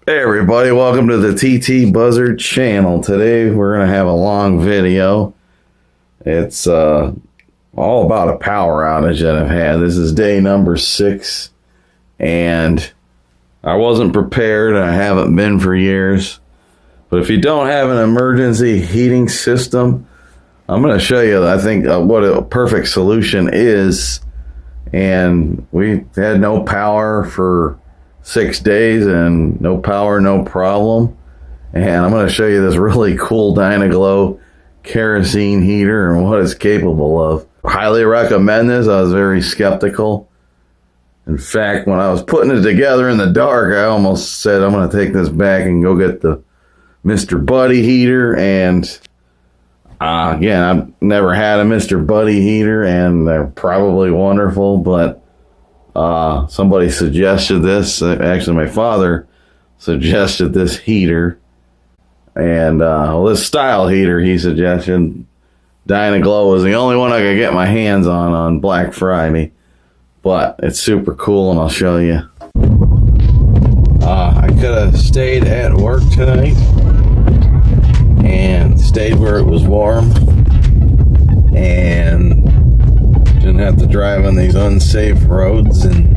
Hey everybody, welcome to the TT Buzzard channel. Today we're going to have a long video. It's all about a power outage that I've had. This is day number 6 and I wasn't prepared. I haven't been for years. But if you don't have an emergency heating system, I'm going to show you, I think, what a perfect solution is. And we had no power for 6 days and no power, no problem. And I'm going to show you this really cool Dynaglow kerosene heater and what it's capable of. Highly recommend this. I was very skeptical. In fact, when I was putting it together in the dark, I almost said I'm going to take this back and go get the Mr. Buddy heater. And again, I've never had a Mr. Buddy heater, and they're probably wonderful, but somebody suggested this. Actually, my father suggested this heater, and this style heater he suggested. Dynaglow was the only one I could get my hands on Black Friday, but it's super cool, and I'll show you. I could have stayed at work tonight and stayed where it was warm and didn't have to drive on these unsafe roads. And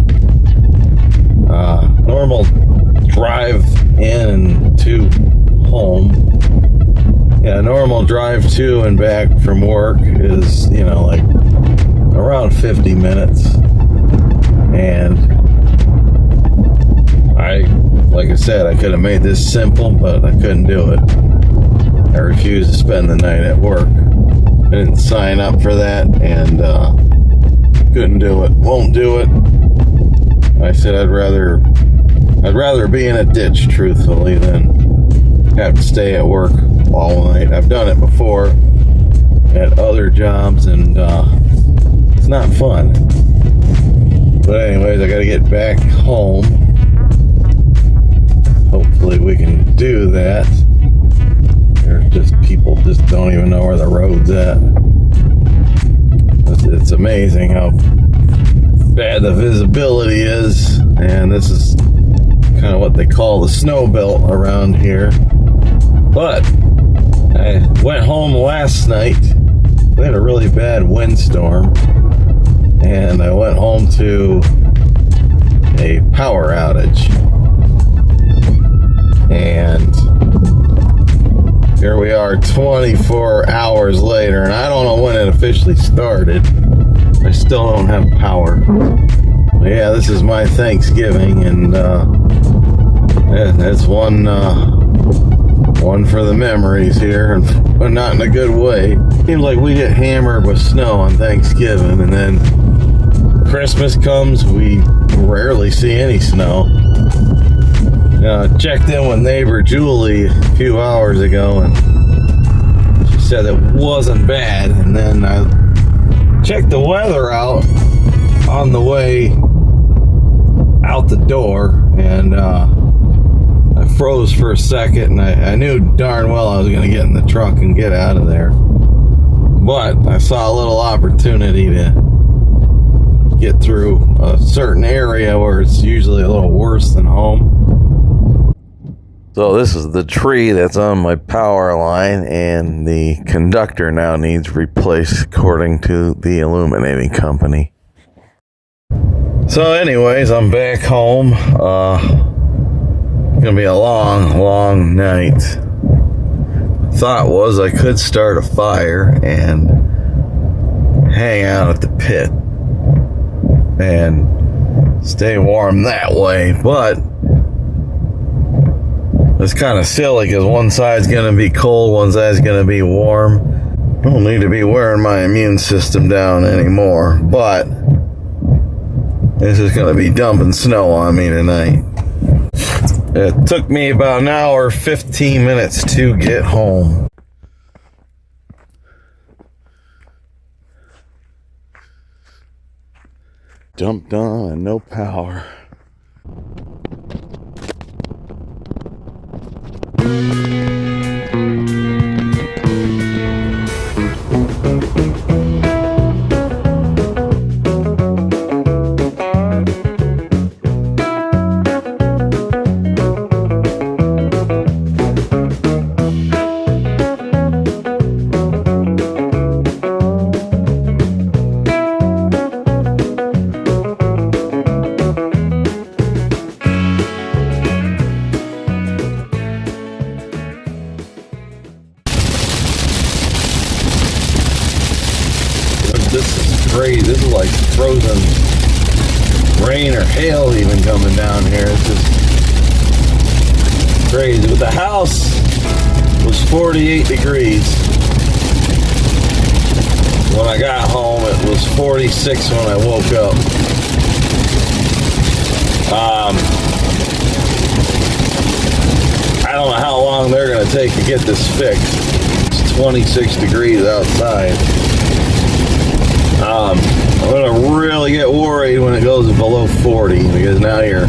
normal drive in and to home, normal drive to and back from work is, like around 50 minutes. And like I said, I could have made this simple, but I couldn't do it. I refused to spend the night at work. I didn't sign up for that, and couldn't do it. Won't do it. I said I'd rather be in a ditch, truthfully, than have to stay at work all night. I've done it before at other jobs, and it's not fun. But anyways, I got to get back home. Hopefully we can do that. There's just people just don't even know where the road's at. It's amazing how bad the visibility is, and this is kind of what they call the snow belt around here. But I went home last night. We had a really bad windstorm, and I went home to a power outage. And here we are 24 hours later, and I don't know when it officially started. I still don't have power. But yeah, this is my Thanksgiving, and it's one for the memories here, but not in a good way. Seems like we get hammered with snow on Thanksgiving, and then Christmas comes, we rarely see any snow. Checked in with neighbor Julie a few hours ago, and she said it wasn't bad. And then I checked the weather out on the way out the door, and I froze for a second, and I knew darn well I was going to get in the truck and get out of there. But I saw a little opportunity to get through a certain area where it's usually a little worse than home. So this is the tree that's on my power line, and the conductor now needs replaced according to the illuminating company. So anyways, I'm back home. It's gonna be a long night. Thought was I could start a fire and hang out at the pit and stay warm that way, but it's kind of silly because one side's going to be cold, one side's going to be warm. I don't need to be wearing my immune system down anymore, but this is going to be dumping snow on me tonight. It took me about an hour, 15 minutes to get home. Jumped on and no power. feels like frozen rain or hail even coming down here. It's just crazy. But the house was 48 degrees. When I got home, it was 46 when I woke up. I don't know how long they're going to take to get this fixed. It's 26 degrees outside. I'm going to really get worried when it goes below 40, because now you're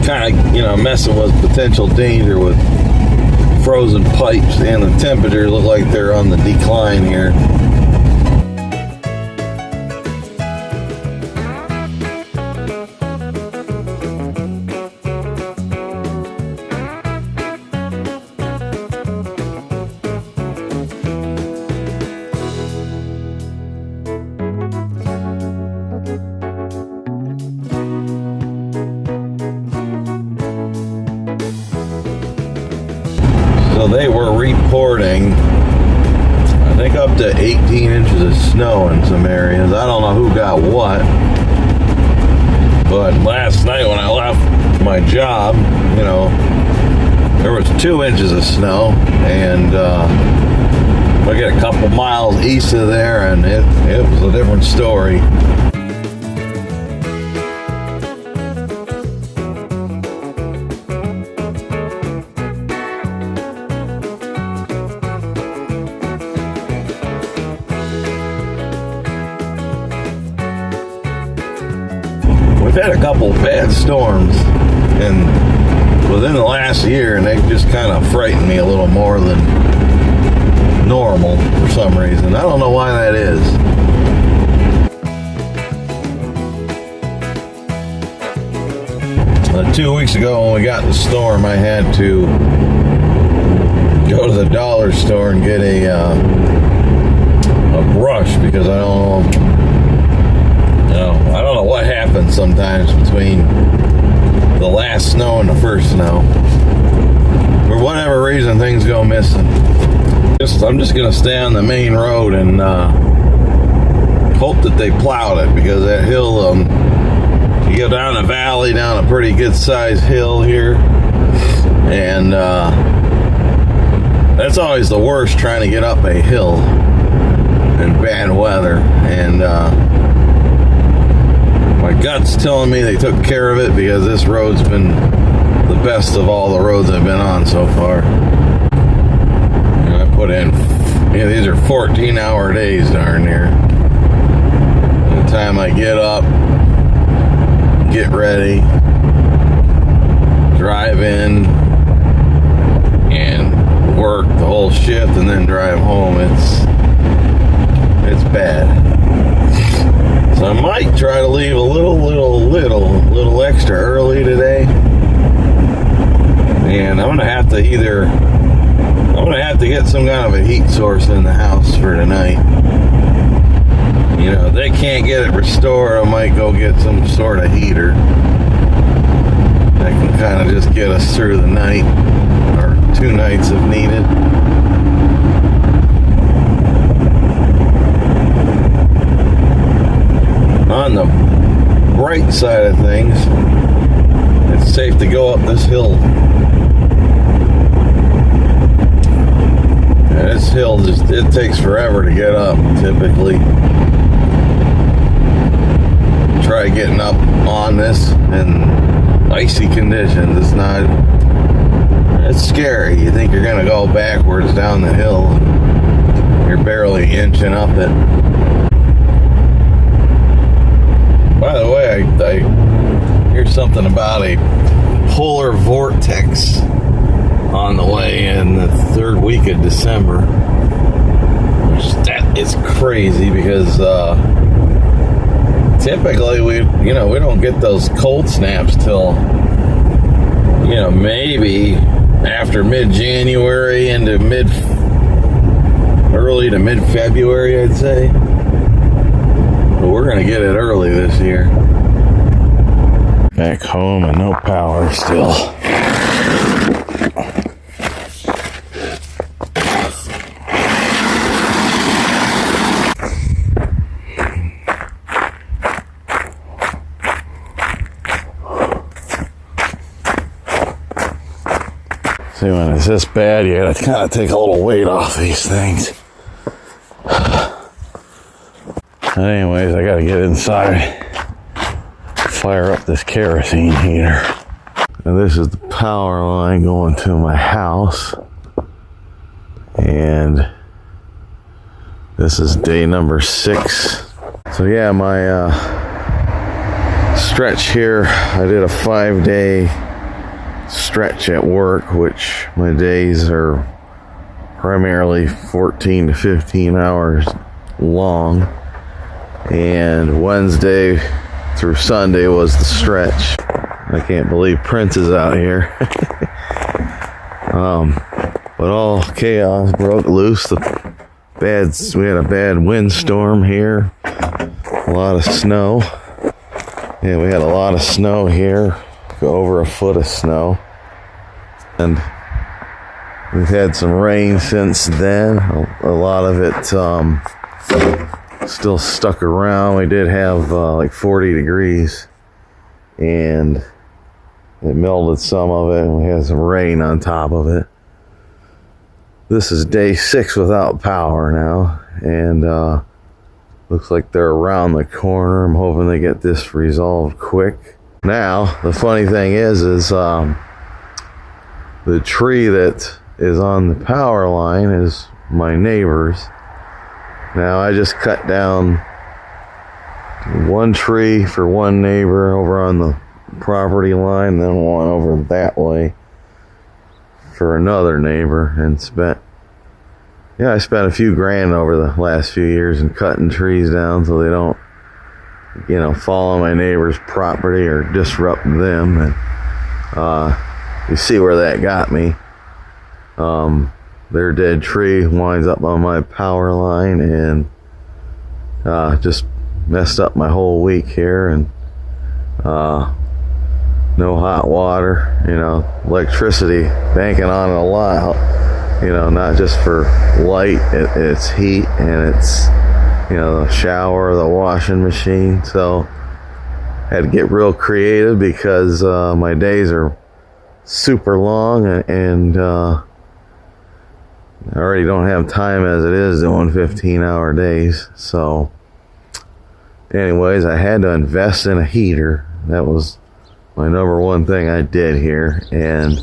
kind of, messing with potential danger with frozen pipes, and the temperatures look like they're on the decline here. So they were reporting, I think, up to 18 inches of snow in some areas. I don't know who got what. But last night when I left my job, there was 2 inches of snow. And I get a couple miles east of there, and it was a different story. We've had a couple bad storms and within the last year, and they just kind of frightened me a little more than normal for some reason. I don't know why that is. 2 weeks ago when we got the storm, I had to go to the dollar store and get a brush, because I don't know what happens sometimes between the last snow and the first snow. For whatever reason, things go missing. I'm just gonna stay on the main road and hope that they plowed it, because that hill, you go down the valley, down a pretty good sized hill here, and that's always the worst, trying to get up a hill in bad weather. And my gut's telling me they took care of it, because this road's been the best of all the roads I've been on so far. And I put in, these are 14-hour days darn near. By the time I get up, get ready, drive in, and work the whole shift, and then drive home, it's bad. So I might try to leave a little extra early today. And I'm gonna have to get some kind of a heat source in the house for tonight. If they can't get it restored, I might go get some sort of heater that can kind of just get us through the night, or 2 nights if needed. On the bright side of things, it's safe to go up this hill. And this hill it takes forever to get up, typically. Try getting up on this in icy conditions. It's scary. You think you're gonna go backwards down the hill, and you're barely inching up it. By the way, I hear something about a polar vortex on the way in the 3rd week of December. That is crazy, because typically we don't get those cold snaps till maybe after mid-January into early to mid-February, I'd say. But we're gonna get it early this year. Back home and no power still. See, when it's this bad, you gotta kind of take a little weight off these things. Anyways, I gotta get inside, fire up this kerosene heater. And this is the power line going to my house. And this is day number 6. So yeah, my stretch here, I did a 5-day stretch at work, which my days are primarily 14 to 15 hours long. And Wednesday through Sunday was the stretch. I can't believe Prince is out here. But all chaos broke loose. We had a bad windstorm here. A lot of snow. Yeah, we had a lot of snow here. Over a foot of snow. And we've had some rain since then. A lot of it still stuck around. We did have like 40 degrees. And it melted some of it, and we had some rain on top of it. This is day 6 without power now, and looks like they're around the corner. I'm hoping they get this resolved quick. Now, the funny thing is the tree that is on the power line is my neighbor's. Now, I just cut down one tree for one neighbor over on the property line, then one over that way for another neighbor, and I spent a few grand over the last few years in cutting trees down so they don't, fall on my neighbor's property or disrupt them. And you see where that got me. Their dead tree winds up on my power line and just messed up my whole week here. And no hot water, electricity, banking on it a lot, not just for light, it's heat, and it's, the shower, the washing machine. So had to get real creative because my days are super long, and I already don't have time as it is doing 15-hour days. So anyways, I had to invest in a heater. That was my number one thing I did here, and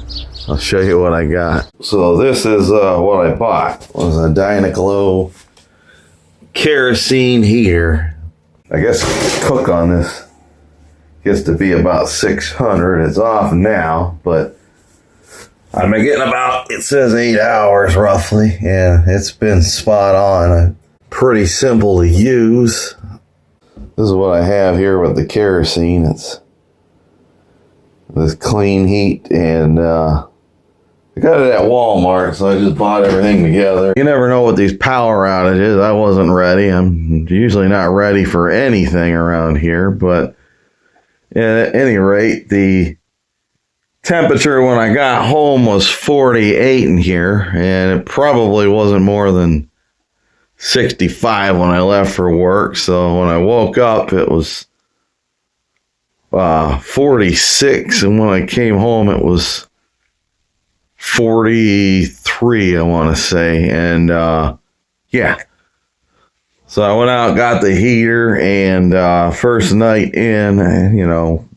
I'll show you what I got. So this is what I bought. It was a Dynaglow kerosene heater. I guess cook on this gets to be about 600. It's off now, but I'm getting about, it says 8 hours roughly, and it's been spot on. Pretty simple to use. This is what I have here with the kerosene. It's this clean heat, and I got it at Walmart, so I just bought everything together. You never know with these power outages. I wasn't ready. I'm usually not ready for anything around here, but at any rate, the temperature when I got home was 48 in here, and it probably wasn't more than 65 when I left for work. So when I woke up, it was 46, and when I came home, it was 43, I want to say. And yeah, so I went out, got the heater, and first night in,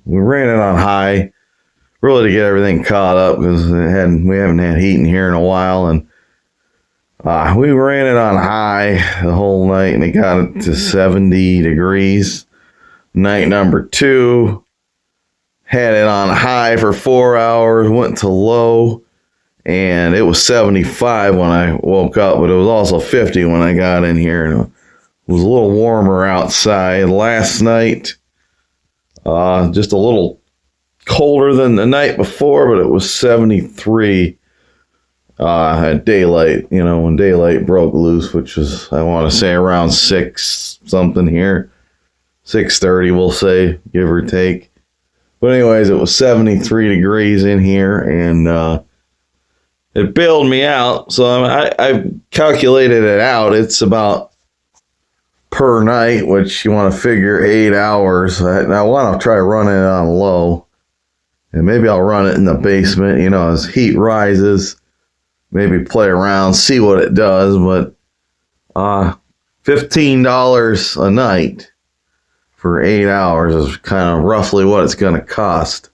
we ran it on high, really to get everything caught up, because we haven't had heat in here in a while. And we ran it on high the whole night, and it got it to 70 degrees. Night number 2, had it on high for 4 hours, went to low, and it was 75 when I woke up, but it was also 50 when I got in here, and it was a little warmer outside. Last night, just a little colder than the night before, but it was 73 at daylight, when daylight broke loose, which was, I want to say, around 6 something here. 6:30, we'll say, give or take. But anyways, it was 73 degrees in here, and it bailed me out. So I calculated it out. It's about per night, which you want to figure 8 hours. I want to try running it on low, And maybe I'll run it in the basement, you know, as heat rises. Maybe play around, see what it does. But $15 a night for 8 hours is kind of roughly what it's going to cost.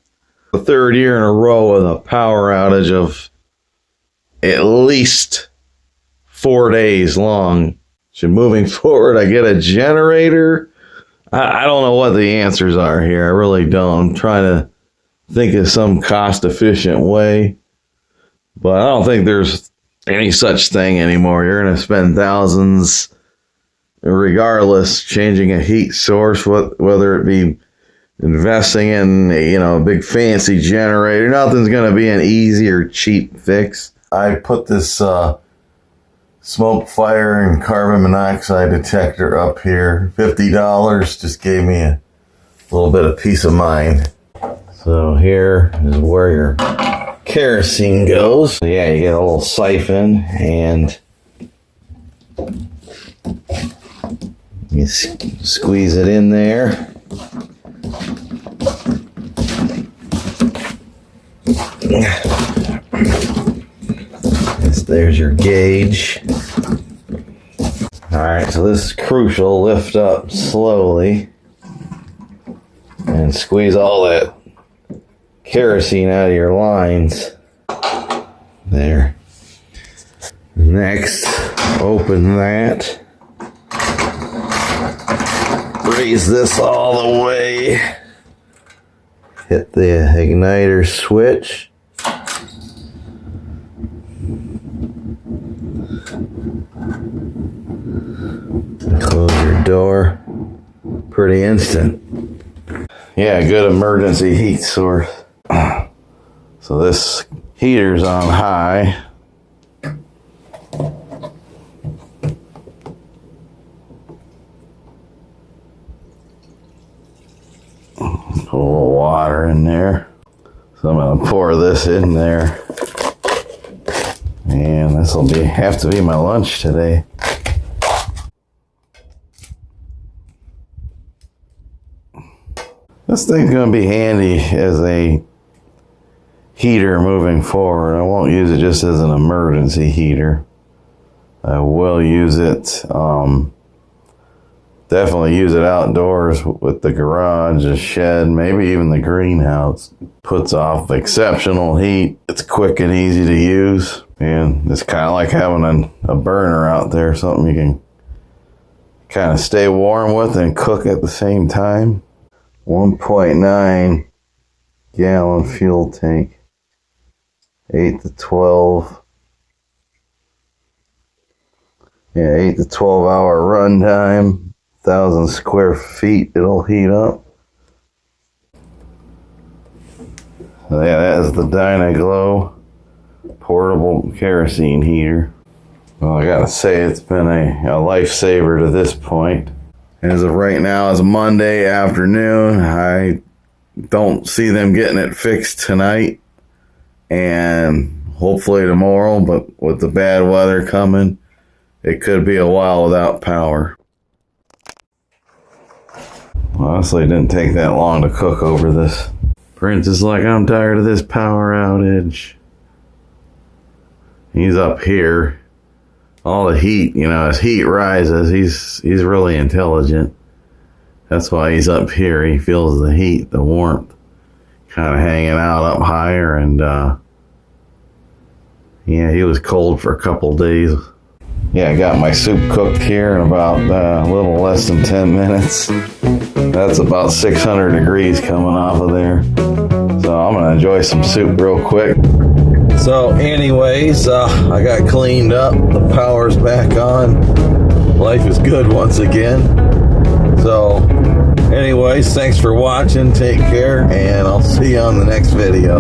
The third year in a row with a power outage of at least 4 days long. So moving forward, I get a generator. I don't know what the answers are here. I really don't. I'm trying to think of some cost-efficient way. But I don't think there's any such thing anymore. You're going to spend thousands, regardless, changing a heat source, whether it be investing in, you know, a big fancy generator. Nothing's going to be an easy or cheap fix. I put this smoke, fire, and carbon monoxide detector up here. $50 just gave me a little bit of peace of mind. So here is where your kerosene goes. So yeah, you get a little siphon and you squeeze it in there. There's your gauge. Alright, so this is crucial. Lift up slowly and squeeze all that kerosene out of your lines. There. Next, open that. Raise this all the way. Hit the igniter switch. Close your door. Pretty instant. Yeah, good emergency heat source. So this heater's on high. Put a little water in there. So I'm gonna pour this in there. And this will have to be my lunch today. This thing's going to be handy as a heater moving forward. I won't use it just as an emergency heater. I will use it, definitely use it outdoors with the garage, the shed, maybe even the greenhouse. Puts off exceptional heat. It's quick and easy to use. And it's kind of like having a burner out there, something you can kind of stay warm with and cook at the same time. 1.9 gallon fuel tank, 8 to 12. Yeah, 8 to 12 hour run time, 1,000 square feet it'll heat up. So yeah, that is the Dynaglow portable kerosene heater. Well, I gotta say, it's been a lifesaver to this point. As of right now, it's Monday afternoon. I don't see them getting it fixed tonight and hopefully tomorrow, but with the bad weather coming, it could be a while without power. Honestly, it didn't take that long to cook over this. Prince is like, I'm tired of this power outage. He's up here. All the heat, you know, as heat rises, he's really intelligent. That's why he's up here. He feels the heat, the warmth, kind of hanging out up higher. And yeah, he was cold for a couple days. Yeah, I got my soup cooked here in about a little less than 10 minutes. That's about 600 degrees coming off of there. So I'm gonna enjoy some soup real quick. So anyways, I got cleaned up, the power's back on, life is good once again. So anyways, thanks for watching, take care, and I'll see you on the next video.